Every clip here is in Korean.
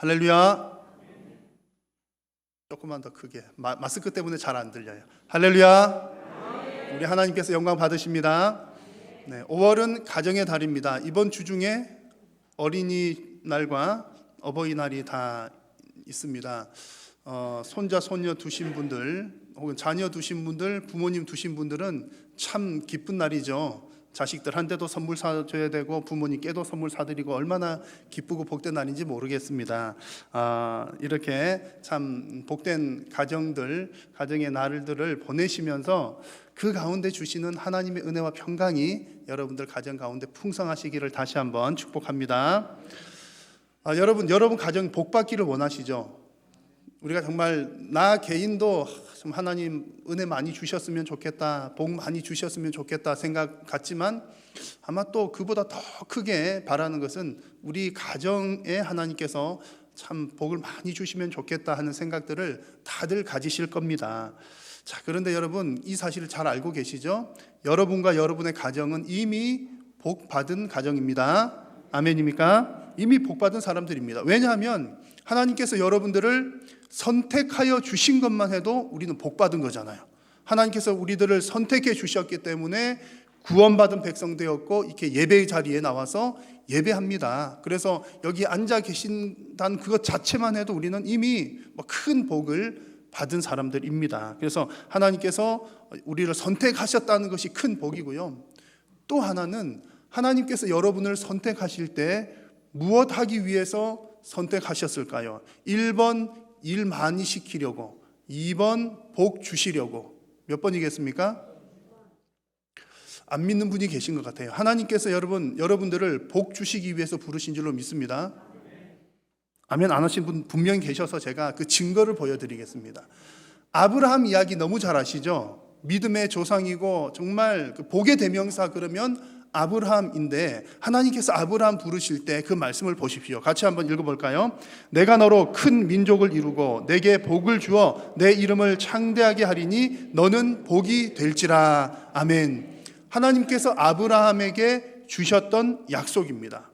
할렐루야. 조금만 더 크게. 마스크 때문에 잘 안 들려요. 할렐루야. 우리 하나님께서 영광 받으십니다. 네, 5월은 가정의 달입니다. 이번 주 중에 어린이날과 어버이날이 다 있습니다. 손자 손녀 두신 분들 혹은 자녀 두신 분들, 부모님 두신 분들은 참 기쁜 날이죠. 자식들한테도 선물 사줘야 되고 부모님께도 선물 사드리고 얼마나 기쁘고 복된 날인지 모르겠습니다. 이렇게 참 복된 가정의 날들을 보내시면서 그 가운데 주시는 하나님의 은혜와 평강이 여러분들 가정 가운데 풍성하시기를 다시 한번 축복합니다. 여러분 가정 복 받기를 원하시죠? 우리가 정말 나 개인도 좀 하나님 은혜 많이 주셨으면 좋겠다, 복 많이 주셨으면 좋겠다 생각 같지만 아마 또 그보다 더 크게 바라는 것은 우리 가정에 하나님께서 참 복을 많이 주시면 좋겠다 하는 생각들을 다들 가지실 겁니다. 자, 그런데 여러분 이 사실을 잘 알고 계시죠? 여러분과 여러분의 가정은 이미 복 받은 가정입니다. 아멘입니까? 이미 복 받은 사람들입니다. 왜냐하면 하나님께서 여러분들을 선택하여 주신 것만 해도 우리는 복 받은 거잖아요. 하나님께서 우리들을 선택해 주셨기 때문에 구원받은 백성 되었고 이렇게 예배의 자리에 나와서 예배합니다. 그래서 여기 앉아 계신다는 그것 자체만 해도 우리는 이미 큰 복을 받은 사람들입니다. 그래서 하나님께서 우리를 선택하셨다는 것이 큰 복이고요. 또 하나는 하나님께서 여러분을 선택하실 때 무엇 하기 위해서 선택하셨을까요? 1번 일 많이 시키려고, 2번 복 주시려고. 몇 번이겠습니까? 안 믿는 분이 계신 것 같아요. 하나님께서 여러분들을 복 주시기 위해서 부르신 줄로 믿습니다. 아멘 안 하신 분 분명히 계셔서 제가 그 증거를 보여드리겠습니다. 아브라함 이야기 너무 잘 아시죠? 믿음의 조상이고 정말 그 복의 대명사 그러면 아브라함인데 하나님께서 아브라함 부르실 때 그 말씀을 보십시오. 같이 한번 읽어볼까요? 내가 너로 큰 민족을 이루고 내게 복을 주어 내 이름을 창대하게 하리니 너는 복이 될지라. 아멘. 하나님께서 아브라함에게 주셨던 약속입니다.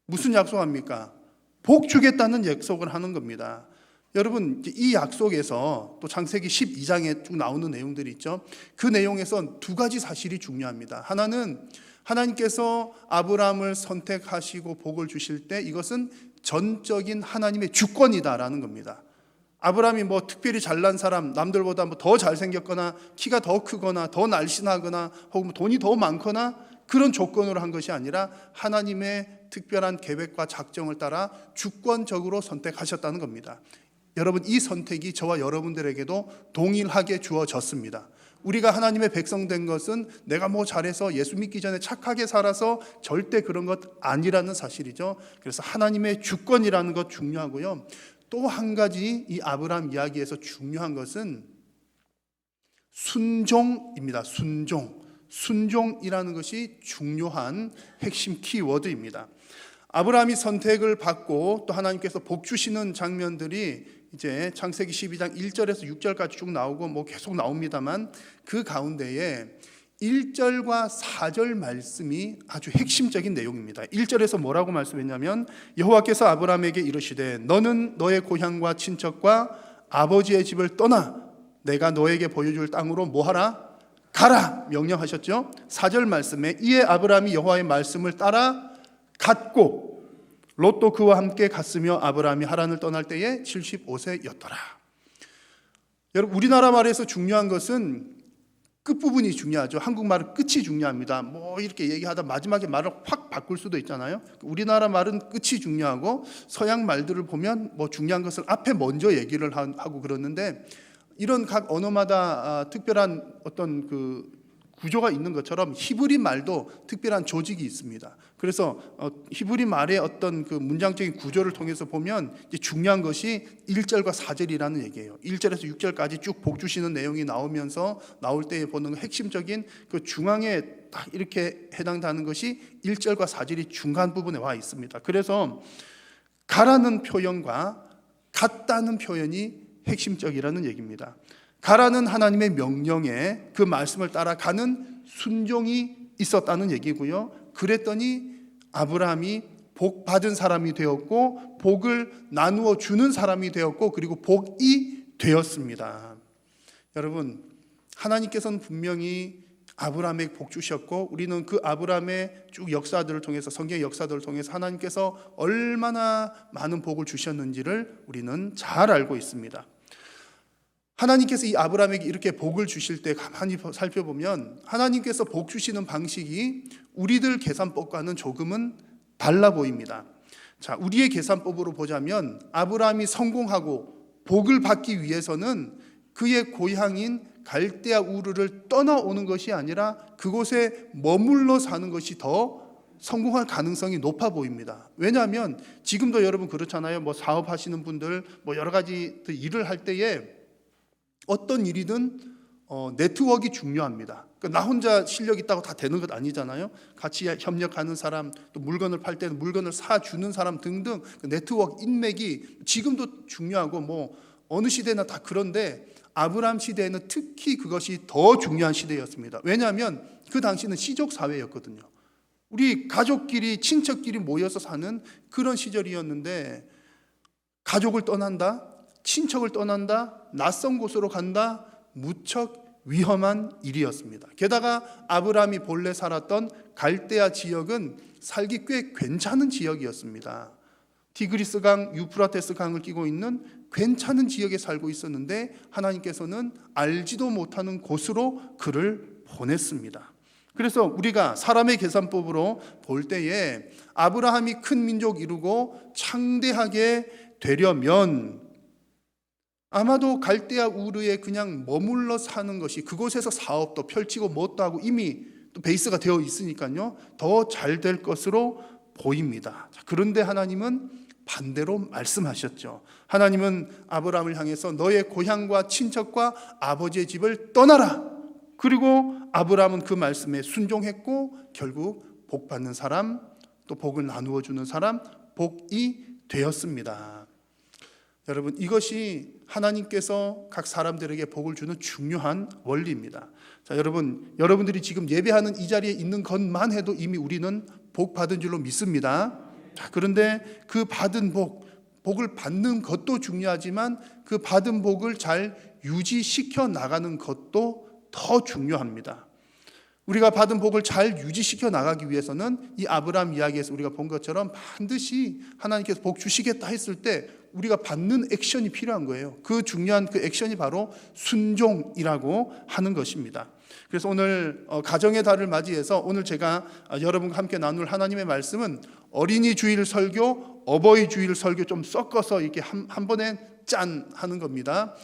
무슨 약속합니까? 복 주겠다는 약속을 하는 겁니다. 여러분 이 약속에서 또 창세기 12장에 쭉 나오는 내용들이 있죠. 그 내용에서 두 가지 사실이 중요합니다. 하나는 하나님께서 아브라함을 선택하시고 복을 주실 때 이것은 전적인 하나님의 주권이다라는 겁니다. 아브라함이 특별히 잘난 사람, 남들보다 더 잘생겼거나 키가 더 크거나 더 날씬하거나 혹은 돈이 더 많거나 그런 조건으로 한 것이 아니라 하나님의 특별한 계획과 작정을 따라 주권적으로 선택하셨다는 겁니다. 여러분 이 선택이 저와 여러분들에게도 동일하게 주어졌습니다. 우리가 하나님의 백성 된 것은 내가 잘해서 예수 믿기 전에 착하게 살아서 절대 그런 것 아니라는 사실이죠. 그래서 하나님의 주권이라는 것 중요하고요. 또 한 가지 이 아브라함 이야기에서 중요한 것은 순종입니다. 순종이라는 것이 중요한 핵심 키워드입니다. 아브라함이 선택을 받고 또 하나님께서 복 주시는 장면들이 이제 창세기 12장 1절에서 6절까지 쭉 나오고 계속 나옵니다만 그 가운데에 1절과 4절 말씀이 아주 핵심적인 내용입니다. 1절에서 뭐라고 말씀했냐면 여호와께서 아브라함에게 이르시되 너는 너의 고향과 친척과 아버지의 집을 떠나 내가 너에게 보여줄 땅으로 뭐하라? 가라 명령하셨죠. 4절 말씀에 이에 아브라함이 여호와의 말씀을 따라 갔고 롯도 그와 함께 갔으며 아브라함이 하란을 떠날 때에 75세였더라. 여러분 우리나라 말에서 중요한 것은 끝부분이 중요하죠. 한국말은 끝이 중요합니다. 이렇게 얘기하다 마지막에 말을 확 바꿀 수도 있잖아요. 우리나라 말은 끝이 중요하고 서양 말들을 보면 중요한 것을 앞에 먼저 얘기를 하고 그러는데 이런 각 언어마다 특별한 어떤 그 구조가 있는 것처럼 히브리 말도 특별한 조직이 있습니다. 그래서 히브리 말의 어떤 그 문장적인 구조를 통해서 보면 이제 중요한 것이 1절과 4절이라는 얘기예요. 1절에서 6절까지 쭉 복 주시는 내용이 나오면서 나올 때 보는 핵심적인 그 중앙에 딱 이렇게 해당하는 것이 1절과 4절이 중간 부분에 와 있습니다. 그래서 가라는 표현과 갔다는 표현이 핵심적이라는 얘기입니다. 가라는 하나님의 명령에 그 말씀을 따라가는 순종이 있었다는 얘기고요. 그랬더니 아브라함이 복 받은 사람이 되었고 복을 나누어 주는 사람이 되었고 그리고 복이 되었습니다. 여러분, 하나님께서는 분명히 아브라함에게 복 주셨고 우리는 그 아브라함의 쭉 역사들을 통해서 성경의 역사들을 통해서 하나님께서 얼마나 많은 복을 주셨는지를 우리는 잘 알고 있습니다. 하나님께서 이 아브라함에게 이렇게 복을 주실 때 가만히 살펴보면 하나님께서 복 주시는 방식이 우리들 계산법과는 조금은 달라 보입니다. 자, 우리의 계산법으로 보자면 아브라함이 성공하고 복을 받기 위해서는 그의 고향인 갈대아 우르를 떠나오는 것이 아니라 그곳에 머물러 사는 것이 더 성공할 가능성이 높아 보입니다. 왜냐하면 지금도 여러분 그렇잖아요. 뭐 사업하시는 분들 뭐 여러 가지 일을 할 때에 어떤 일이든 네트워크가 중요합니다. 그러니까 나 혼자 실력 있다고 다 되는 것 아니잖아요. 같이 협력하는 사람, 또 물건을 팔 때는 물건을 사주는 사람 등등 네트워크 인맥이 지금도 중요하고 뭐 어느 시대나 다 그런데 아브라함 시대에는 특히 그것이 더 중요한 시대였습니다. 왜냐하면 그 당시는 시족 사회였거든요. 우리 가족끼리 친척끼리 모여서 사는 그런 시절이었는데 가족을 떠난다, 친척을 떠난다, 낯선 곳으로 간다, 무척 위험한 일이었습니다. 게다가 아브라함이 본래 살았던 갈대아 지역은 살기 꽤 괜찮은 지역이었습니다. 티그리스 강, 유프라테스 강을 끼고 있는 괜찮은 지역에 살고 있었는데 하나님께서는 알지도 못하는 곳으로 그를 보냈습니다. 그래서 우리가 사람의 계산법으로 볼 때에 아브라함이 큰 민족 이루고 창대하게 되려면 아마도 갈대아 우르에 그냥 머물러 사는 것이 그곳에서 사업도 펼치고 뭣도 하고 이미 또 베이스가 되어 있으니까요 더 잘 될 것으로 보입니다. 그런데 하나님은 반대로 말씀하셨죠. 하나님은 아브라함을 향해서 너의 고향과 친척과 아버지의 집을 떠나라. 그리고 아브라함은 그 말씀에 순종했고 결국 복 받는 사람, 또 복을 나누어 주는 사람, 복이 되었습니다. 여러분, 이것이 하나님께서 각 사람들에게 복을 주는 중요한 원리입니다. 자, 여러분들이 지금 예배하는 이 자리에 있는 것만 해도 이미 우리는 복 받은 줄로 믿습니다. 자, 그런데 그 받은 복을 받는 것도 중요하지만 그 받은 복을 잘 유지시켜 나가는 것도 더 중요합니다. 우리가 받은 복을 잘 유지시켜 나가기 위해서는 이 아브라함 이야기에서 우리가 본 것처럼 반드시 하나님께서 복 주시겠다 했을 때 우리가 받는 액션이 필요한 거예요. 그 중요한 그 액션이 바로 순종이라고 하는 것입니다. 그래서 오늘 가정의 달을 맞이해서 오늘 제가 여러분과 함께 나눌 하나님의 말씀은 어린이 주일 설교, 어버이 주일 설교 좀 섞어서 이렇게 한 번에 짠 하는 겁니다.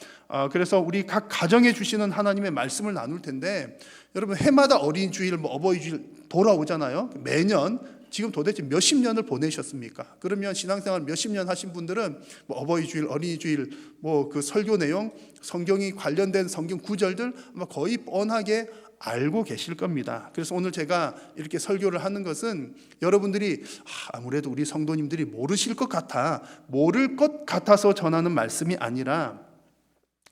그래서 우리 각 가정에 주시는 하나님의 말씀을 나눌 텐데 여러분 해마다 어린이 주일, 어버이 주일 돌아오잖아요. 매년 지금 도대체 몇십 년을 보내셨습니까? 그러면 신앙생활 몇십 년 하신 분들은 뭐 어버이 주일, 어린이 주일, 뭐 그 설교 내용, 성경이 관련된 성경 구절들 아마 거의 뻔하게 알고 계실 겁니다. 그래서 오늘 제가 이렇게 설교를 하는 것은 여러분들이 아무래도 우리 성도님들이 모르실 것 같아, 모를 것 같아서 전하는 말씀이 아니라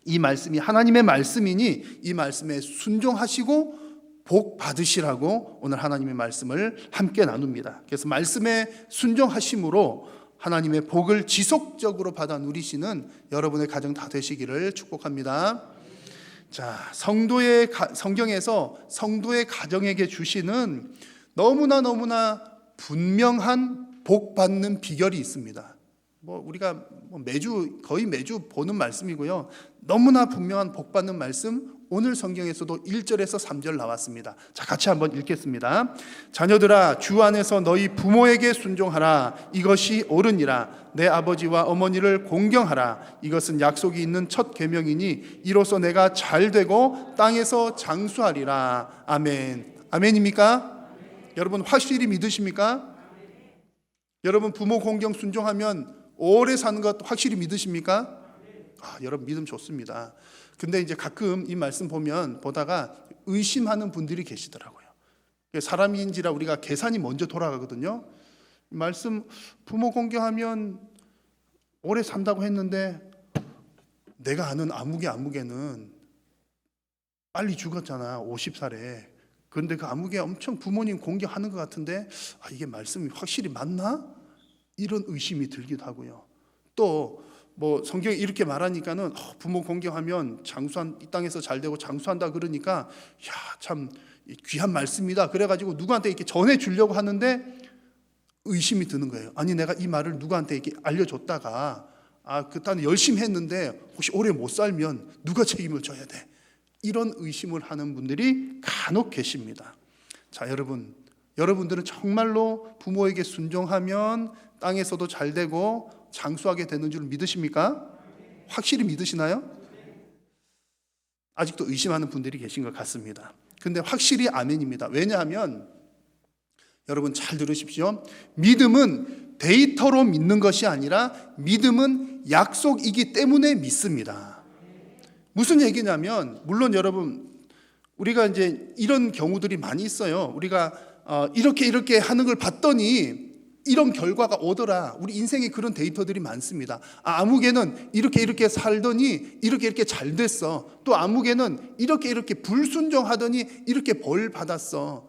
이 말씀이 하나님의 말씀이니 이 말씀에 순종하시고 복 받으시라고 오늘 하나님의 말씀을 함께 나눕니다. 그래서 말씀에 순종하심으로 하나님의 복을 지속적으로 받아 누리시는 여러분의 가정 다 되시기를 축복합니다. 자, 성경에서 성도의 가정에게 주시는 너무나 분명한 복 받는 비결이 있습니다. 우리가 거의 매주 보는 말씀이고요. 너무나 분명한 복 받는 말씀 오늘 성경에서도 1절에서 3절 나왔습니다. 자, 같이 한번 읽겠습니다. 자녀들아, 주 안에서 너희 부모에게 순종하라. 이것이 옳으니라. 내 아버지와 어머니를 공경하라. 이것은 약속이 있는 첫 계명이니 이로써 내가 잘되고 땅에서 장수하리라. 아멘. 아멘입니까? 여러분 확실히 믿으십니까? 여러분 부모 공경 순종하면 오래 사는 것 확실히 믿으십니까? 여러분 믿음 좋습니다. 근데 이제 가끔 이 말씀 보다가 의심하는 분들이 계시더라고요. 사람인지라 우리가 계산이 먼저 돌아가거든요. 말씀 부모 공경하면 오래 산다고 했는데 내가 아는 아무개는 빨리 죽었잖아, 50살에. 그런데 그 아무개 엄청 부모님 공경하는 것 같은데 이게 말씀이 확실히 맞나? 이런 의심이 들기도 하고요. 또 뭐 성경이 이렇게 말하니까는 부모 공경하면 이 땅에서 잘 되고 장수한다 그러니까 참 귀한 말씀이다 그래가지고 누구한테 이렇게 전해 주려고 하는데 의심이 드는 거예요. 아니 내가 이 말을 누구한테 이렇게 알려줬다가 그딴 열심히 했는데 혹시 오래 못 살면 누가 책임을 져야 돼? 이런 의심을 하는 분들이 간혹 계십니다. 자, 여러분들은 정말로 부모에게 순종하면 땅에서도 잘 되고 장수하게 되는 줄 믿으십니까? 확실히 믿으시나요? 아직도 의심하는 분들이 계신 것 같습니다. 근데 확실히 아멘입니다. 왜냐하면 여러분 잘 들으십시오. 믿음은 데이터로 믿는 것이 아니라 믿음은 약속이기 때문에 믿습니다. 무슨 얘기냐면 물론 여러분 우리가 이제 이런 경우들이 많이 있어요. 우리가 이렇게 하는 걸 봤더니 이런 결과가 오더라. 우리 인생에 그런 데이터들이 많습니다. 아무개는 이렇게 살더니 이렇게 잘 됐어. 또 아무개는 이렇게 불순종하더니 이렇게 벌 받았어.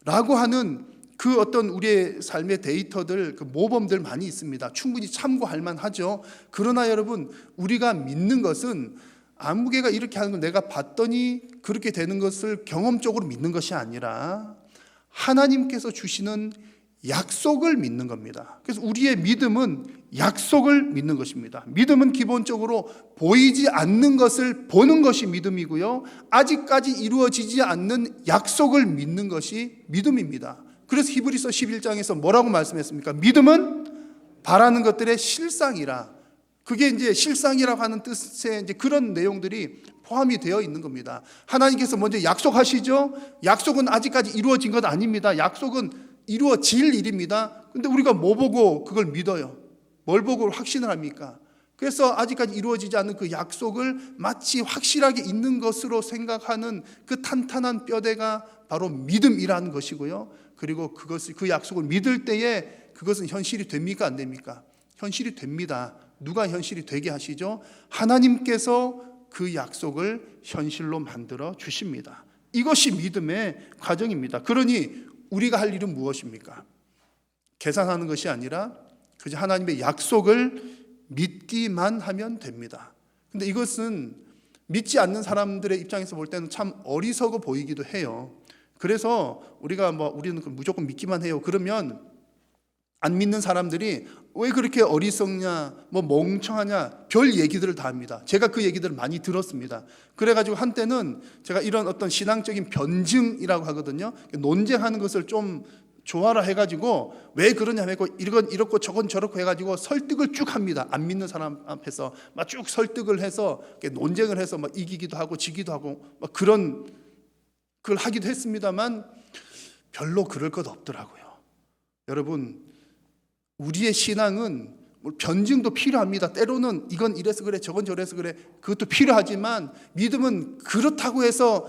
라고 하는 그 어떤 우리의 삶의 데이터들, 그 모범들 많이 있습니다. 충분히 참고할 만하죠. 그러나 여러분, 우리가 믿는 것은 아무개가 이렇게 하는 걸 내가 봤더니 그렇게 되는 것을 경험적으로 믿는 것이 아니라 하나님께서 주시는 약속을 믿는 겁니다. 그래서 우리의 믿음은 약속을 믿는 것입니다. 믿음은 기본적으로 보이지 않는 것을 보는 것이 믿음이고요. 아직까지 이루어지지 않는 약속을 믿는 것이 믿음입니다. 그래서 히브리서 11장에서 뭐라고 말씀했습니까? 믿음은 바라는 것들의 실상이라. 그게 이제 실상이라고 하는 뜻의 이제 그런 내용들이 포함이 되어 있는 겁니다. 하나님께서 먼저 약속하시죠? 약속은 아직까지 이루어진 것 아닙니다. 약속은 이루어질 일입니다. 근데 우리가 뭐 보고 그걸 믿어요? 뭘 보고 확신을 합니까? 그래서 아직까지 이루어지지 않는 그 약속을 마치 확실하게 있는 것으로 생각하는 그 탄탄한 뼈대가 바로 믿음이라는 것이고요. 그리고 그 약속을 믿을 때에 그것은 현실이 됩니까? 안 됩니까? 현실이 됩니다. 누가 현실이 되게 하시죠? 하나님께서 그 약속을 현실로 만들어 주십니다. 이것이 믿음의 과정입니다. 그러니 우리가 할 일은 무엇입니까? 계산하는 것이 아니라 그저 하나님의 약속을 믿기만 하면 됩니다. 근데 이것은 믿지 않는 사람들의 입장에서 볼 때는 참 어리석어 보이기도 해요. 그래서 우리는 무조건 믿기만 해요. 그러면 안 믿는 사람들이 왜 그렇게 어리석냐, 멍청하냐, 별 얘기들을 다 합니다. 제가 그 얘기들을 많이 들었습니다. 그래가지고 한때는 제가 이런 어떤 신앙적인 변증이라고 하거든요. 논쟁하는 것을 좀 좋아라 해가지고 왜 그러냐 해고 이건 이렇고 저건 저렇고 해가지고 설득을 쭉 합니다. 안 믿는 사람 앞에서 막 쭉 설득을 해서 논쟁을 해서 막 이기기도 하고 지기도 하고 막 그걸 하기도 했습니다만 별로 그럴 것 없더라고요. 여러분, 우리의 신앙은 변증도 필요합니다. 때로는 이건 이래서 그래 저건 저래서 그래 그것도 필요하지만 믿음은 그렇다고 해서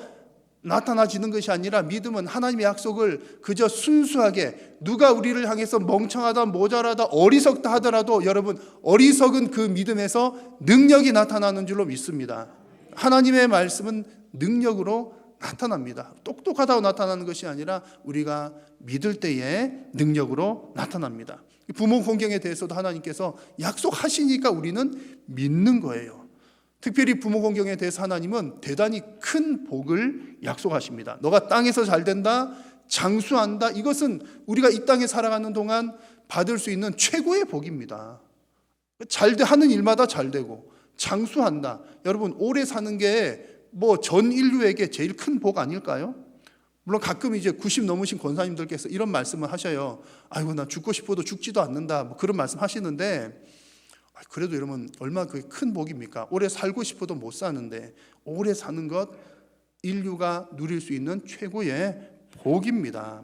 나타나지는 것이 아니라 믿음은 하나님의 약속을 그저 순수하게 누가 우리를 향해서 멍청하다 모자라다 어리석다 하더라도 여러분 어리석은 그 믿음에서 능력이 나타나는 줄로 믿습니다. 하나님의 말씀은 능력으로 나타납니다. 똑똑하다고 나타나는 것이 아니라 우리가 믿을 때에 능력으로 나타납니다. 부모 공경에 대해서도 하나님께서 약속하시니까 우리는 믿는 거예요. 특별히 부모 공경에 대해서 하나님은 대단히 큰 복을 약속하십니다. 너가 땅에서 잘 된다, 장수한다. 이것은 우리가 이 땅에 살아가는 동안 받을 수 있는 최고의 복입니다. 하는 일마다 잘 되고 장수한다. 여러분 오래 사는 게 전 인류에게 제일 큰 복 아닐까요? 물론 가끔 이제 90 넘으신 권사님들께서 이런 말씀을 하셔요. 아이고 나 죽고 싶어도 죽지도 않는다. 그런 말씀 하시는데 그래도 여러분 얼마나 그게 큰 복입니까? 오래 살고 싶어도 못 사는데 오래 사는 것 인류가 누릴 수 있는 최고의 복입니다.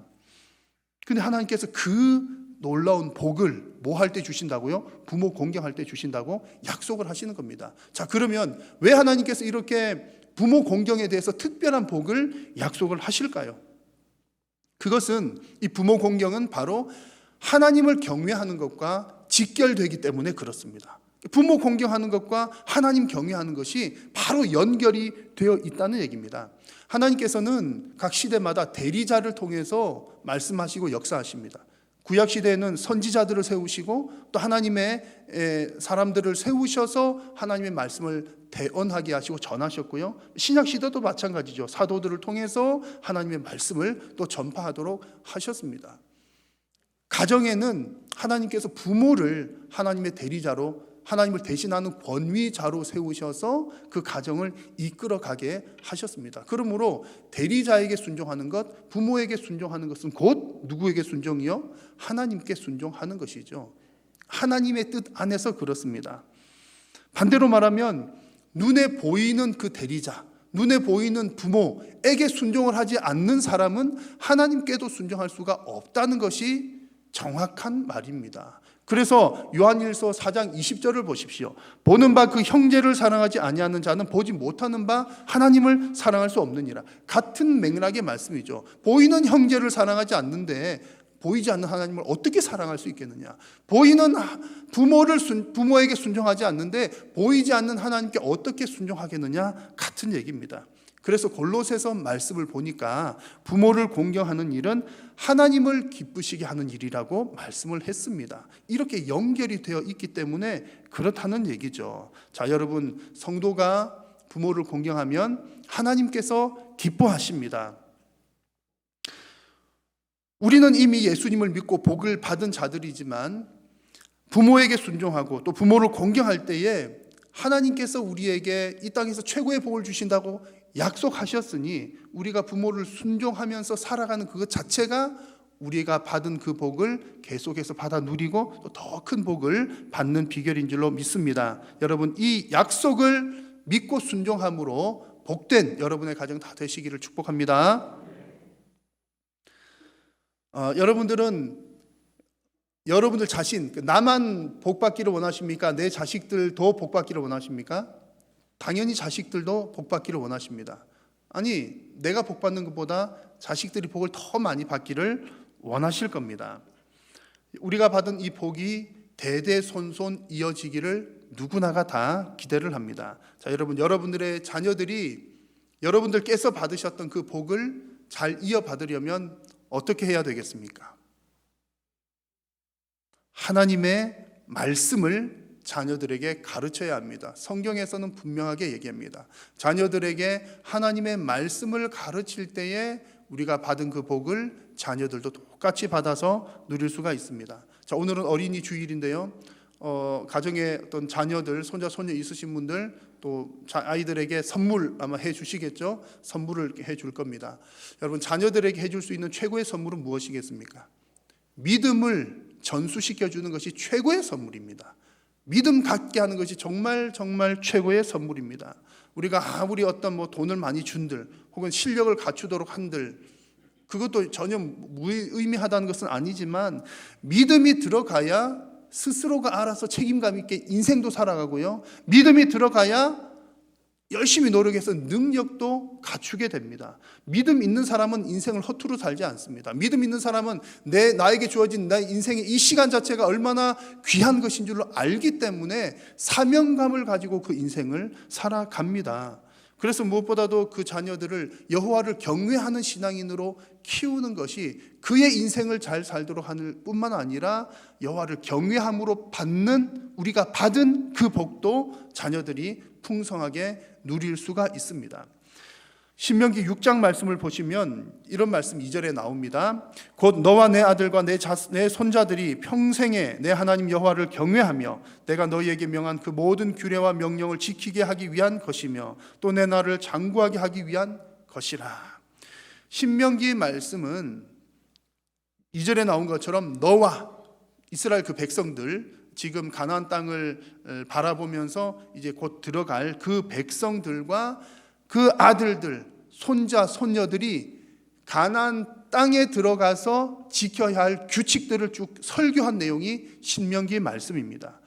근데 하나님께서 그 놀라운 복을 뭐 할 때 주신다고요? 부모 공경할 때 주신다고 약속을 하시는 겁니다. 자, 그러면 왜 하나님께서 이렇게 부모 공경에 대해서 특별한 복을 약속을 하실까요? 그것은 이 부모 공경은 바로 하나님을 경외하는 것과 직결되기 때문에 그렇습니다. 부모 공경하는 것과 하나님 경외하는 것이 바로 연결이 되어 있다는 얘기입니다. 하나님께서는 각 시대마다 대리자를 통해서 말씀하시고 역사하십니다. 구약 시대에는 선지자들을 세우시고 또 하나님의 사람들을 세우셔서 하나님의 말씀을 대언하게 하시고 전하셨고요. 신약 시대도 마찬가지죠. 사도들을 통해서 하나님의 말씀을 또 전파하도록 하셨습니다. 가정에는 하나님께서 부모를 하나님의 대리자로, 하나님을 대신하는 권위자로 세우셔서 그 가정을 이끌어가게 하셨습니다. 그러므로 대리자에게 순종하는 것, 부모에게 순종하는 것은 곧 누구에게 순종이요? 하나님께 순종하는 것이죠. 하나님의 뜻 안에서 그렇습니다. 반대로 말하면 눈에 보이는 그 대리자, 눈에 보이는 부모에게 순종을 하지 않는 사람은 하나님께도 순종할 수가 없다는 것이 정확한 말입니다. 그래서 요한일서 4장 20절을 보십시오. 보는 바 그 형제를 사랑하지 아니하는 자는 보지 못하는 바 하나님을 사랑할 수 없느니라. 같은 맥락의 말씀이죠. 보이는 형제를 사랑하지 않는데 보이지 않는 하나님을 어떻게 사랑할 수 있겠느냐. 보이는 부모에게 순종하지 않는데 보이지 않는 하나님께 어떻게 순종하겠느냐. 같은 얘기입니다. 그래서 골로새서 말씀을 보니까 부모를 공경하는 일은 하나님을 기쁘시게 하는 일이라고 말씀을 했습니다. 이렇게 연결이 되어 있기 때문에 그렇다는 얘기죠. 자, 여러분, 성도가 부모를 공경하면 하나님께서 기뻐하십니다. 우리는 이미 예수님을 믿고 복을 받은 자들이지만 부모에게 순종하고 또 부모를 공경할 때에 하나님께서 우리에게 이 땅에서 최고의 복을 주신다고 약속하셨으니 우리가 부모를 순종하면서 살아가는 그것 자체가 우리가 받은 그 복을 계속해서 받아 누리고 또 더 큰 복을 받는 비결인 줄로 믿습니다. 여러분, 이 약속을 믿고 순종함으로 복된 여러분의 가정 다 되시기를 축복합니다. 여러분들 자신, 나만 복받기를 원하십니까? 내 자식들도 복받기를 원하십니까? 당연히 자식들도 복받기를 원하십니다. 아니, 내가 복받는 것보다 자식들이 복을 더 많이 받기를 원하실 겁니다. 우리가 받은 이 복이 대대손손 이어지기를 누구나가 다 기대를 합니다. 자, 여러분들의 자녀들이 여러분들께서 받으셨던 그 복을 잘 이어받으려면 어떻게 해야 되겠습니까? 하나님의 말씀을 자녀들에게 가르쳐야 합니다. 성경에서는 분명하게 얘기합니다. 자녀들에게 하나님의 말씀을 가르칠 때에 우리가 받은 그 복을 자녀들도 똑같이 받아서 누릴 수가 있습니다. 자, 오늘은 어린이 주일인데요. 가정에 어떤 자녀들, 손자, 손녀 있으신 분들 또 아이들에게 선물 아마 해주시겠죠. 선물을 해줄 겁니다. 여러분, 자녀들에게 해줄 수 있는 최고의 선물은 무엇이겠습니까? 믿음을 전수시켜주는 것이 최고의 선물입니다. 믿음 갖게 하는 것이 정말 최고의 선물입니다. 우리가 아무리 어떤 돈을 많이 준들 혹은 실력을 갖추도록 한들 그것도 전혀 무의미하다는 것은 아니지만 믿음이 들어가야 스스로가 알아서 책임감 있게 인생도 살아가고요. 믿음이 들어가야 열심히 노력해서 능력도 갖추게 됩니다. 믿음 있는 사람은 인생을 허투루 살지 않습니다. 믿음 있는 사람은 나에게 주어진 내 인생의 이 시간 자체가 얼마나 귀한 것인 줄로 알기 때문에 사명감을 가지고 그 인생을 살아갑니다. 그래서 무엇보다도 그 자녀들을 여호와를 경외하는 신앙인으로 키우는 것이 그의 인생을 잘 살도록 하는 뿐만 아니라 여호와를 경외함으로 우리가 받은 그 복도 자녀들이 풍성하게 누릴 수가 있습니다. 신명기 6장 말씀을 보시면 이런 말씀 2절에 나옵니다. 곧 너와 내 아들과 내 손자들이 평생에 내 하나님 여호와를 경외하며 내가 너희에게 명한 그 모든 규례와 명령을 지키게 하기 위한 것이며 또 내 나라를 장구하게 하기 위한 것이라. 신명기 말씀은 2절에 나온 것처럼 너와 이스라엘 그 백성들, 지금 가나안 땅을 바라보면서 이제 곧 들어갈 그 백성들과 그 아들들, 손자, 손녀들이 가나안 땅에 들어가서 지켜야 할 규칙들을 쭉 설교한 내용이 신명기 말씀입니다.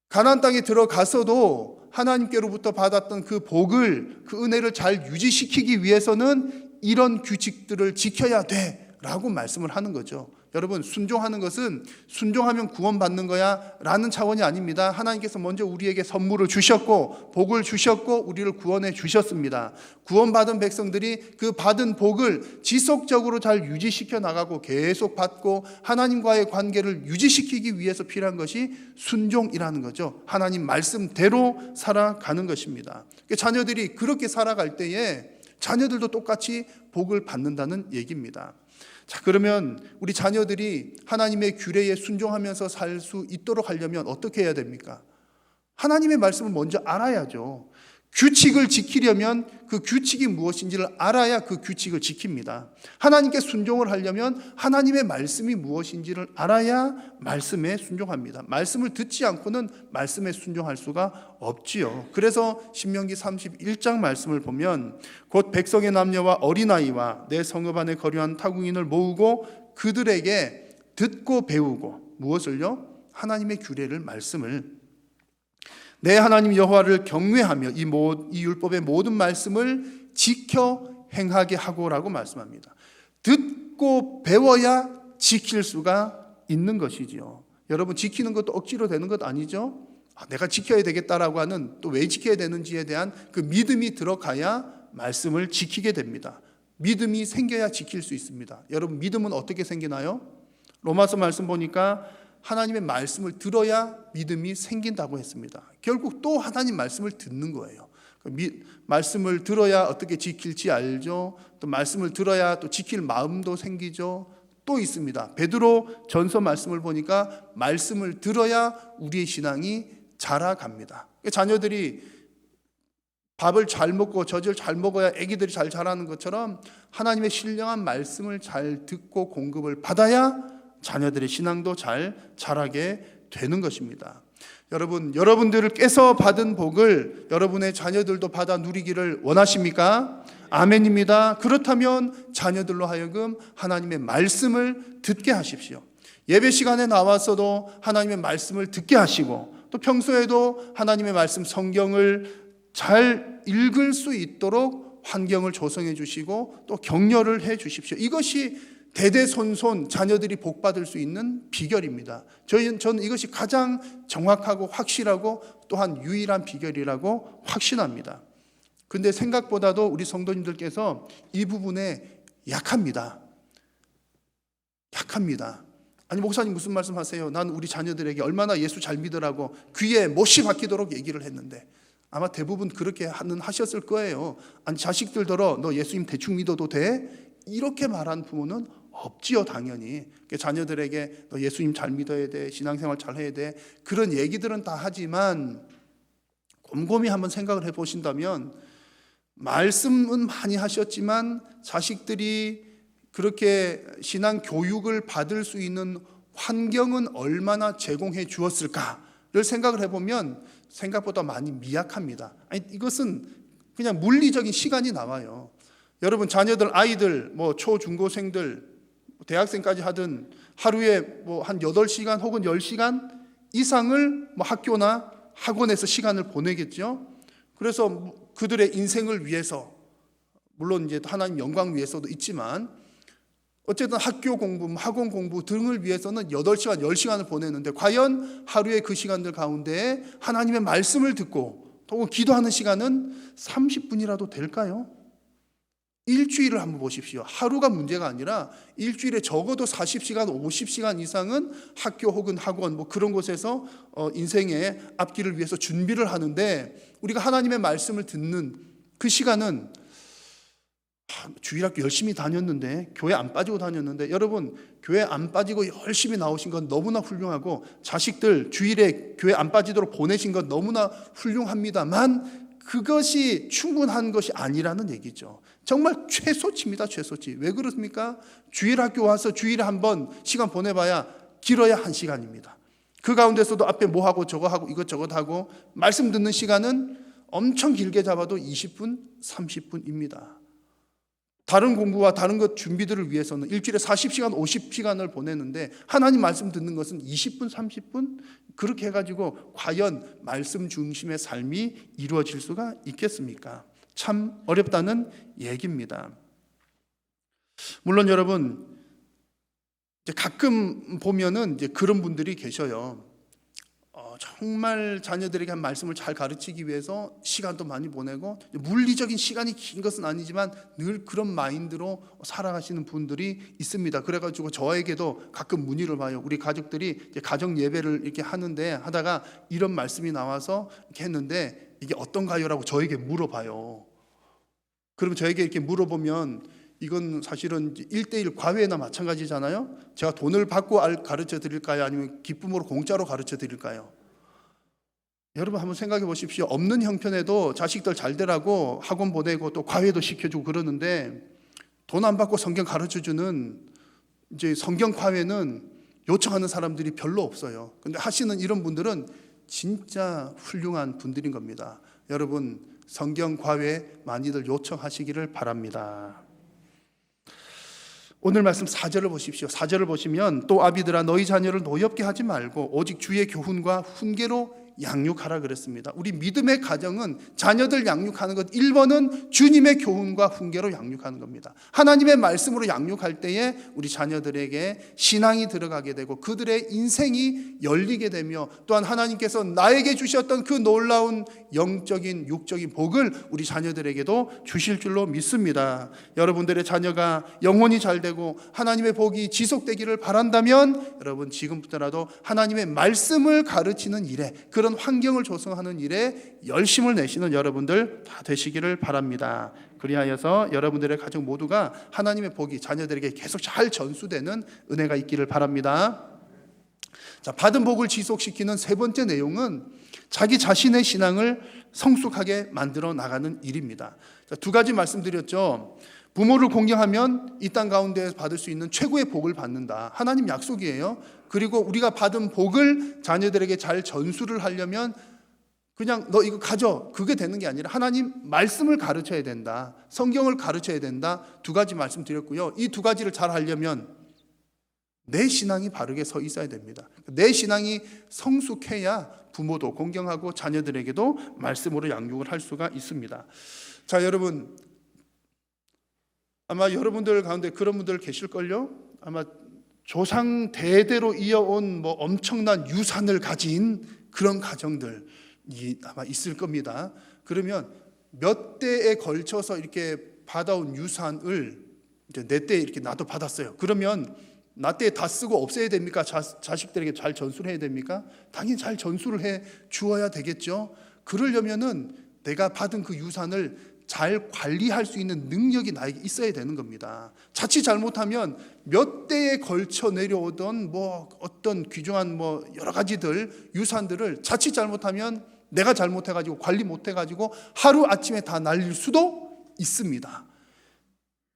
가나안 땅에 들어가서도 하나님께로부터 받았던 그 복을, 그 은혜를 잘 유지시키기 위해서는 이런 규칙들을 지켜야 돼라고 말씀을 하는 거죠. 여러분, 순종하는 것은 순종하면 구원받는 거야 라는 차원이 아닙니다. 하나님께서 먼저 우리에게 선물을 주셨고 복을 주셨고 우리를 구원해 주셨습니다. 구원받은 백성들이 그 받은 복을 지속적으로 잘 유지시켜 나가고 계속 받고 하나님과의 관계를 유지시키기 위해서 필요한 것이 순종이라는 거죠. 하나님 말씀대로 살아가는 것입니다. 자녀들이 그렇게 살아갈 때에 자녀들도 똑같이 복을 받는다는 얘기입니다. 자, 그러면 우리 자녀들이 하나님의 규례에 순종하면서 살 수 있도록 하려면 어떻게 해야 됩니까? 하나님의 말씀을 먼저 알아야죠. 규칙을 지키려면 그 규칙이 무엇인지를 알아야 그 규칙을 지킵니다. 하나님께 순종을 하려면 하나님의 말씀이 무엇인지를 알아야 말씀에 순종합니다. 말씀을 듣지 않고는 말씀에 순종할 수가 없지요. 그래서 신명기 31장 말씀을 보면 곧 백성의 남녀와 어린아이와 내 성읍 안에 거류한 타국인을 모으고 그들에게 듣고 배우고 무엇을요? 하나님의 규례를 말씀을 내 하나님 여호와를 경외하며 이 율법의 모든 말씀을 지켜 행하게 하고라고 말씀합니다. 듣고 배워야 지킬 수가 있는 것이지요. 여러분, 지키는 것도 억지로 되는 것 아니죠? 내가 지켜야 되겠다라고 하는, 또 왜 지켜야 되는지에 대한 그 믿음이 들어가야 말씀을 지키게 됩니다. 믿음이 생겨야 지킬 수 있습니다. 여러분, 믿음은 어떻게 생기나요? 로마서 말씀 보니까 하나님의 말씀을 들어야 믿음이 생긴다고 했습니다. 결국 또 하나님 말씀을 듣는 거예요. 말씀을 들어야 어떻게 지킬지 알죠. 또 말씀을 들어야 또 지킬 마음도 생기죠. 또 있습니다. 베드로 전서 말씀을 보니까 말씀을 들어야 우리의 신앙이 자라갑니다. 자녀들이 밥을 잘 먹고 젖을 잘 먹어야 아기들이 잘 자라는 것처럼 하나님의 신령한 말씀을 잘 듣고 공급을 받아야 자녀들의 신앙도 잘 자라게 되는 것입니다. 여러분, 여러분들께서 받은 복을 여러분의 자녀들도 받아 누리기를 원하십니까? 아멘입니다. 그렇다면 자녀들로 하여금 하나님의 말씀을 듣게 하십시오. 예배 시간에 나와서도 하나님의 말씀을 듣게 하시고 또 평소에도 하나님의 말씀 성경을 잘 읽을 수 있도록 환경을 조성해 주시고 또 격려를 해 주십시오. 이것이 대대손손 자녀들이 복받을 수 있는 비결입니다. 저는 이것이 가장 정확하고 확실하고 또한 유일한 비결이라고 확신합니다. 그런데 생각보다도 우리 성도님들께서 이 부분에 약합니다. 아니, 목사님 무슨 말씀하세요? 난 우리 자녀들에게 얼마나 예수 잘 믿으라고 귀에 못이 박히도록 얘기를 했는데, 아마 대부분 그렇게 하셨을 거예요. 아니, 자식들더러 너 예수님 대충 믿어도 돼? 이렇게 말한 부모는 없지요, 당연히. 자녀들에게 너 예수님 잘 믿어야 돼, 신앙생활 잘 해야 돼, 그런 얘기들은 다 하지만 곰곰이 한번 생각을 해보신다면 말씀은 많이 하셨지만 자식들이 그렇게 신앙 교육을 받을 수 있는 환경은 얼마나 제공해 주었을까를 생각을 해보면 생각보다 많이 미약합니다. 아니, 이것은 그냥 물리적인 시간이 나와요. 여러분, 자녀들, 아이들, 초중고생들, 대학생까지 하든 하루에 한 8시간 혹은 10시간 이상을 학교나 학원에서 시간을 보내겠죠. 그래서 그들의 인생을 위해서, 물론 이제 하나님 영광 위해서도 있지만 어쨌든 학교 공부, 학원 공부 등을 위해서는 8시간, 10시간을 보내는데 과연 하루의 그 시간들 가운데 하나님의 말씀을 듣고 또 기도하는 시간은 30분이라도 될까요? 일주일을 한번 보십시오. 하루가 문제가 아니라 일주일에 적어도 40시간, 50시간 이상은 학교 혹은 학원 그런 곳에서 인생의 앞길을 위해서 준비를 하는데, 우리가 하나님의 말씀을 듣는 그 시간은 주일학교 열심히 다녔는데, 교회 안 빠지고 다녔는데, 여러분, 교회 안 빠지고 열심히 나오신 건 너무나 훌륭하고 자식들 주일에 교회 안 빠지도록 보내신 건 너무나 훌륭합니다만 그것이 충분한 것이 아니라는 얘기죠. 정말 최소치입니다. 최소치. 왜 그렇습니까? 주일 학교 와서 주일에 한 번 시간 보내봐야 길어야 1시간입니다. 그 가운데서도 앞에 뭐 하고 저거 하고 이것저것 하고, 말씀 듣는 시간은 엄청 길게 잡아도 20분, 30분입니다. 다른 공부와 다른 것 준비들을 위해서는 일주일에 40시간, 50시간을 보내는데 하나님 말씀 듣는 것은 20분, 30분? 그렇게 해가지고 과연 말씀 중심의 삶이 이루어질 수가 있겠습니까? 참 어렵다는 얘기입니다. 물론 여러분, 이제 가끔 보면은 이제 그런 분들이 계셔요. 정말 자녀들에게 한 말씀을 잘 가르치기 위해서 시간도 많이 보내고 물리적인 시간이 긴 것은 아니지만 늘 그런 마인드로 살아가시는 분들이 있습니다. 그래가지고 저에게도 가끔 문의를 봐요. 우리 가족들이 이제 가정 예배를 이렇게 하는데 하다가 이런 말씀이 나와서 이렇게 했는데 이게 어떤가요?라고 저에게 물어봐요. 그럼 저에게 이렇게 물어보면 이건 사실은 1:1 과외나 마찬가지잖아요. 제가 돈을 받고 가르쳐 드릴까요? 아니면 기쁨으로 공짜로 가르쳐 드릴까요? 여러분 한번 생각해 보십시오. 없는 형편에도 자식들 잘 되라고 학원 보내고 또 과외도 시켜주고 그러는데 돈 안 받고 성경 가르쳐주는 이제 성경 과외는 요청하는 사람들이 별로 없어요. 근데 하시는 이런 분들은 진짜 훌륭한 분들인 겁니다. 여러분 성경 과외 많이들 요청하시기를 바랍니다. 오늘 말씀 4절을 보십시오. 4절을 보시면 또 아비들아 너희 자녀를 노엽게 하지 말고 오직 주의 교훈과 훈계로 양육하라 그랬습니다. 우리 믿음의 가정은 자녀들 양육하는 것 1번은 주님의 교훈과 훈계로 양육하는 겁니다. 하나님의 말씀으로 양육할 때에 우리 자녀들에게 신앙이 들어가게 되고 그들의 인생이 열리게 되며 또한 하나님께서 나에게 주셨던 그 놀라운 영적인 육적인 복을 우리 자녀들에게도 주실 줄로 믿습니다. 여러분들의 자녀가 영혼이 잘 되고 하나님의 복이 지속되기를 바란다면 여러분 지금부터라도 하나님의 말씀을 가르치는 일에 그런 환경을 조성하는 일에 열심을 내시는 여러분들 다 되시기를 바랍니다. 그리하여서 여러분들의 가족 모두가 하나님의 복이 자녀들에게 계속 잘 전수되는 은혜가 있기를 바랍니다. 자, 받은 복을 지속시키는 세 번째 내용은 자기 자신의 신앙을 성숙하게 만들어 나가는 일입니다. 자, 두 가지 말씀드렸죠. 부모를 공경하면 이 땅 가운데 받을 수 있는 최고의 복을 받는다. 하나님 약속이에요. 그리고 우리가 받은 복을 자녀들에게 잘 전수를 하려면 그냥 너 이거 가져 그게 되는 게 아니라 하나님 말씀을 가르쳐야 된다. 성경을 가르쳐야 된다. 두 가지 말씀드렸고요. 이 두 가지를 잘 하려면 내 신앙이 바르게 서 있어야 됩니다. 내 신앙이 성숙해야 부모도 공경하고 자녀들에게도 말씀으로 양육을 할 수가 있습니다. 자, 여러분 아마 여러분들 가운데 그런 분들 계실걸요? 아마 조상 대대로 이어온 뭐 엄청난 유산을 가진 그런 가정들이 아마 있을 겁니다. 그러면 몇 대에 걸쳐서 이렇게 받아온 유산을 이제 내 때에 이렇게 나도 받았어요. 그러면 나 때에 다 쓰고 없애야 됩니까? 자식들에게 잘 전수를 해야 됩니까? 당연히 잘 전수를 해 주어야 되겠죠. 그러려면은 내가 받은 그 유산을 잘 관리할 수 있는 능력이 나에게 있어야 되는 겁니다. 자칫 잘못하면 몇 대에 걸쳐 내려오던 뭐 어떤 귀중한 뭐 여러 가지들 유산들을 자칫 잘못하면 내가 잘못해가지고 관리 못해가지고 하루 아침에 다 날릴 수도 있습니다.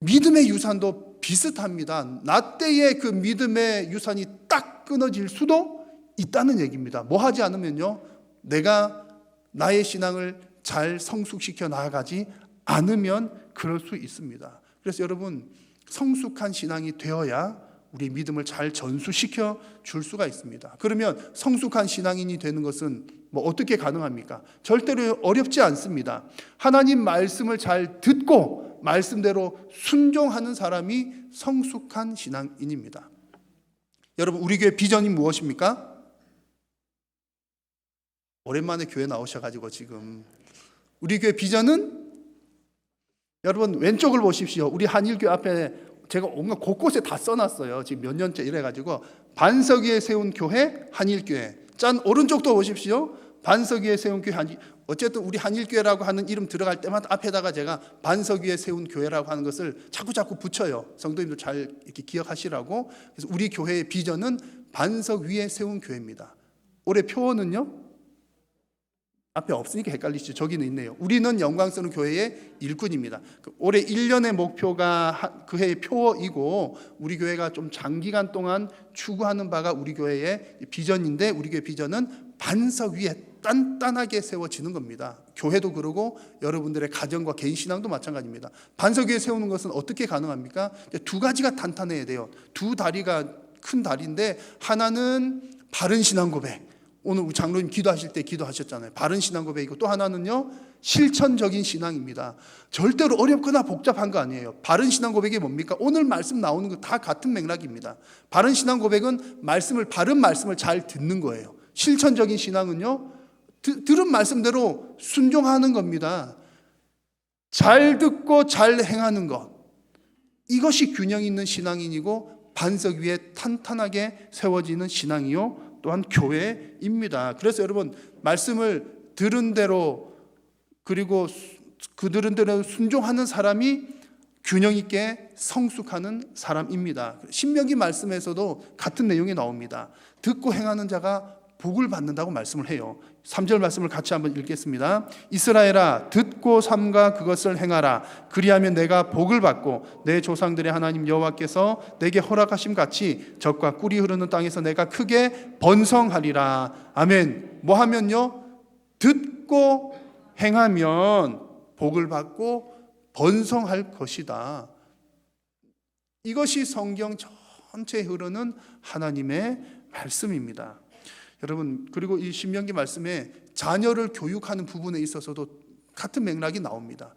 믿음의 유산도 비슷합니다. 나 때의 그 믿음의 유산이 딱 끊어질 수도 있다는 얘기입니다. 뭐 하지 않으면요, 내가 나의 신앙을 잘 성숙시켜 나아가지 않으면 그럴 수 있습니다. 그래서 여러분 성숙한 신앙이 되어야 우리 믿음을 잘 전수시켜 줄 수가 있습니다. 그러면 성숙한 신앙인이 되는 것은 뭐 어떻게 가능합니까? 절대로 어렵지 않습니다. 하나님 말씀을 잘 듣고 말씀대로 순종하는 사람이 성숙한 신앙인입니다. 여러분 우리 교회 비전이 무엇입니까? 오랜만에 교회 나오셔가지고 지금 우리 교회 비전은 여러분 왼쪽을 보십시오. 우리 한일교회 앞에 제가 온갖 곳곳에 다 써놨어요. 지금 몇 년째 이래가지고 반석 위에 세운 교회 한일교회. 짠 오른쪽도 보십시오. 반석 위에 세운 교회 한일. 어쨌든 우리 한일교회라고 하는 이름 들어갈 때마다 앞에다가 제가 반석 위에 세운 교회라고 하는 것을 자꾸 붙여요. 성도님들 잘 이렇게 기억하시라고. 그래서 우리 교회의 비전은 반석 위에 세운 교회입니다. 올해 표어는요? 앞에 없으니까 헷갈리시죠? 저기는 있네요. 우리는 영광스러운 교회의 일꾼입니다. 올해 1년의 목표가 그 해의 표어이고 우리 교회가 좀 장기간 동안 추구하는 바가 우리 교회의 비전인데 우리 교회 비전은 반석 위에 단단하게 세워지는 겁니다. 교회도 그러고 여러분들의 가정과 개인 신앙도 마찬가지입니다. 반석 위에 세우는 것은 어떻게 가능합니까? 두 가지가 탄탄해야 돼요. 두 다리가 큰 다리인데 하나는 바른 신앙 고백, 오늘 우리 장로님 기도하실 때 기도하셨잖아요. 바른 신앙 고백이고 또 하나는요, 실천적인 신앙입니다. 절대로 어렵거나 복잡한 거 아니에요. 바른 신앙 고백이 뭡니까? 오늘 말씀 나오는 거 다 같은 맥락입니다. 바른 신앙 고백은 바른 말씀을 잘 듣는 거예요. 실천적인 신앙은요, 들은 말씀대로 순종하는 겁니다. 잘 듣고 잘 행하는 것, 이것이 균형 있는 신앙인이고 반석 위에 탄탄하게 세워지는 신앙이요 또한 교회입니다. 그래서 여러분, 말씀을 들은 대로 그리고 그 들은 대로 순종하는 사람이 균형 있게 성숙하는 사람입니다. 신명기 말씀에서도 같은 내용이 나옵니다. 듣고 행하는 자가 복을 받는다고 말씀을 해요. 3절 말씀을 같이 한번 읽겠습니다. 이스라엘아, 듣고 삼가 그것을 행하라. 그리하면 내가 복을 받고 내 조상들의 하나님 여호와께서 내게 허락하심 같이 젖과 꿀이 흐르는 땅에서 내가 크게 번성하리라. 아멘. 뭐 하면요? 듣고 행하면 복을 받고 번성할 것이다. 이것이 성경 전체에 흐르는 하나님의 말씀입니다. 여러분, 그리고 이 신명기 말씀에 자녀를 교육하는 부분에 있어서도 같은 맥락이 나옵니다.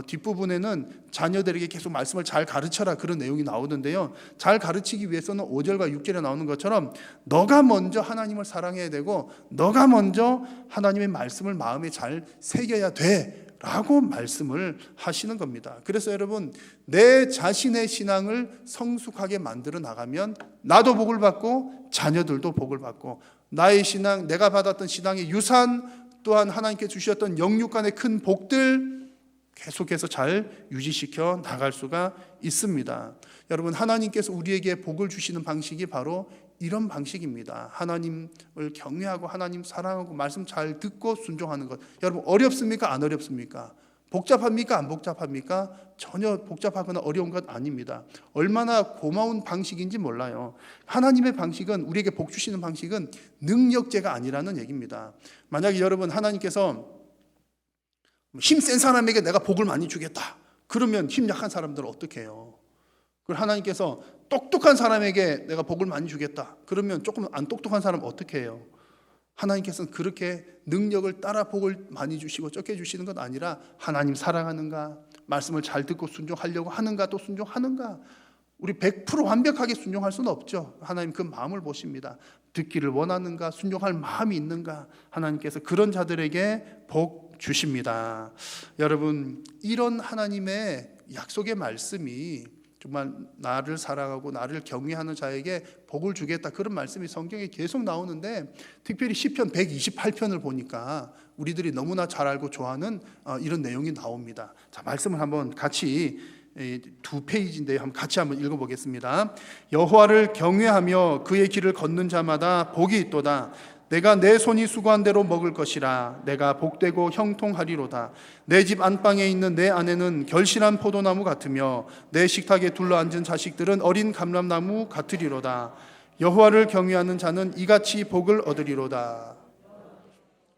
뒷부분에는 자녀들에게 계속 말씀을 잘 가르쳐라, 그런 내용이 나오는데요, 잘 가르치기 위해서는 5절과 6절에 나오는 것처럼 너가 먼저 하나님을 사랑해야 되고 너가 먼저 하나님의 말씀을 마음에 잘 새겨야 돼 라고 말씀을 하시는 겁니다. 그래서 여러분, 내 자신의 신앙을 성숙하게 만들어 나가면 나도 복을 받고 자녀들도 복을 받고, 나의 신앙, 내가 받았던 신앙의 유산, 또한 하나님께 주셨던 영육간의 큰 복들 계속해서 잘 유지시켜 나갈 수가 있습니다. 여러분, 하나님께서 우리에게 복을 주시는 방식이 바로 이런 방식입니다. 하나님을 경외하고 하나님 사랑하고 말씀 잘 듣고 순종하는 것. 여러분, 어렵습니까? 안 어렵습니까? 복잡합니까? 안 복잡합니까? 전혀 복잡하거나 어려운 것 아닙니다. 얼마나 고마운 방식인지 몰라요. 하나님의 방식은, 우리에게 복 주시는 방식은 능력제가 아니라는 얘기입니다. 만약에 여러분, 하나님께서 힘센 사람에게 내가 복을 많이 주겠다, 그러면 힘 약한 사람들은 어떻게 해요? 그리고 하나님께서 똑똑한 사람에게 내가 복을 많이 주겠다, 그러면 조금 안 똑똑한 사람은 어떻게 해요? 하나님께서는 그렇게 능력을 따라 복을 많이 주시고 적게 주시는 것 아니라, 하나님 사랑하는가, 말씀을 잘 듣고 순종하려고 하는가, 또 순종하는가. 우리 100% 완벽하게 순종할 수는 없죠. 하나님 그 마음을 보십니다. 듣기를 원하는가, 순종할 마음이 있는가. 하나님께서 그런 자들에게 복 주십니다. 여러분, 이런 하나님의 약속의 말씀이 정말 나를 사랑하고 나를 경외하는 자에게 복을 주겠다, 그런 말씀이 성경에 계속 나오는데, 특별히 시편 128편을 보니까 우리들이 너무나 잘 알고 좋아하는 이런 내용이 나옵니다. 자, 말씀을 한번 같이, 2페이지인데요, 같이 한번 읽어보겠습니다. 여호와를 경외하며 그의 길을 걷는 자마다 복이 있도다. 내가 내 손이 수고한 대로 먹을 것이라. 내가 복되고 형통하리로다. 내 집 안방에 있는 내 아내는 결실한 포도나무 같으며 내 식탁에 둘러앉은 자식들은 어린 감람나무 같으리로다. 여호와를 경외하는 자는 이같이 복을 얻으리로다.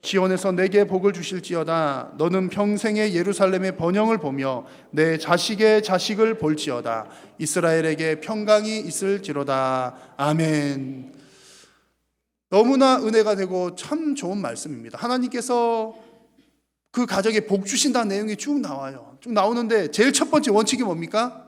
시온에서 내게 복을 주실지어다. 너는 평생에 예루살렘의 번영을 보며 내 자식의 자식을 볼지어다. 이스라엘에게 평강이 있을지로다. 아멘. 너무나 은혜가 되고 참 좋은 말씀입니다. 하나님께서 그 가정에 복 주신다는 내용이 쭉 나와요. 쭉 나오는데 제일 첫 번째 원칙이 뭡니까?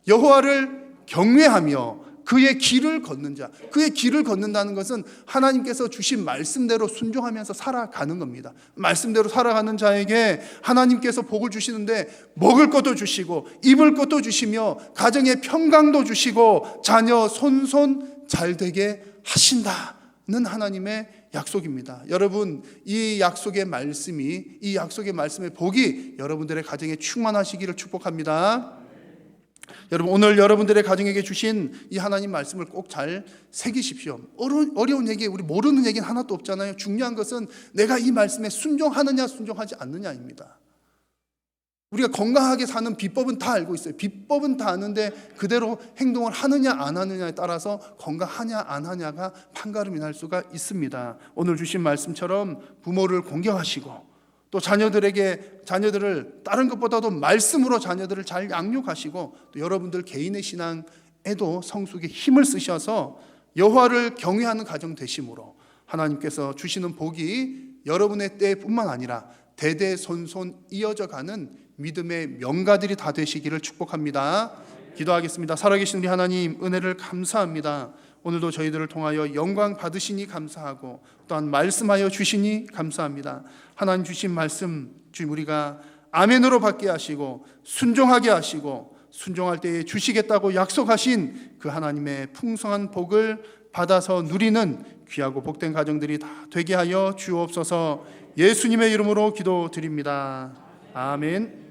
여호와를 경외하며 그의 길을 걷는 자. 그의 길을 걷는다는 것은 하나님께서 주신 말씀대로 순종하면서 살아가는 겁니다. 말씀대로 살아가는 자에게 하나님께서 복을 주시는데, 먹을 것도 주시고 입을 것도 주시며 가정에 평강도 주시고 자녀 손손 잘 되게 하신다 는 하나님의 약속입니다. 여러분, 이 약속의 말씀의 복이 여러분들의 가정에 충만하시기를 축복합니다. 여러분, 오늘 여러분들의 가정에게 주신 이 하나님 말씀을 꼭 잘 새기십시오. 어려운 얘기, 우리 모르는 얘기는 하나도 없잖아요. 중요한 것은 내가 이 말씀에 순종하느냐 순종하지 않느냐입니다. 우리가 건강하게 사는 비법은 다 알고 있어요. 비법은 다 아는데 그대로 행동을 하느냐 안 하느냐에 따라서 건강하냐 안 하냐가 판가름이 날 수가 있습니다. 오늘 주신 말씀처럼 부모를 공경하시고, 또 자녀들을 다른 것보다도 말씀으로 자녀들을 잘 양육하시고, 또 여러분들 개인의 신앙에도 성숙에 힘을 쓰셔서 여호와를 경외하는 가정 되심으로 하나님께서 주시는 복이 여러분의 때뿐만 아니라 대대손손 이어져 가는 믿음의 명가들이 다 되시기를 축복합니다. 기도하겠습니다. 살아계신 우리 하나님, 은혜를 감사합니다. 오늘도 저희들을 통하여 영광 받으시니 감사하고 또한 말씀하여 주시니 감사합니다. 하나님 주신 말씀 주님 우리가 아멘으로 받게 하시고 순종하게 하시고 순종할 때에 주시겠다고 약속하신 그 하나님의 풍성한 복을 받아서 누리는 귀하고 복된 가정들이 다 되게 하여 주옵소서. 예수님의 이름으로 기도드립니다. 아멘.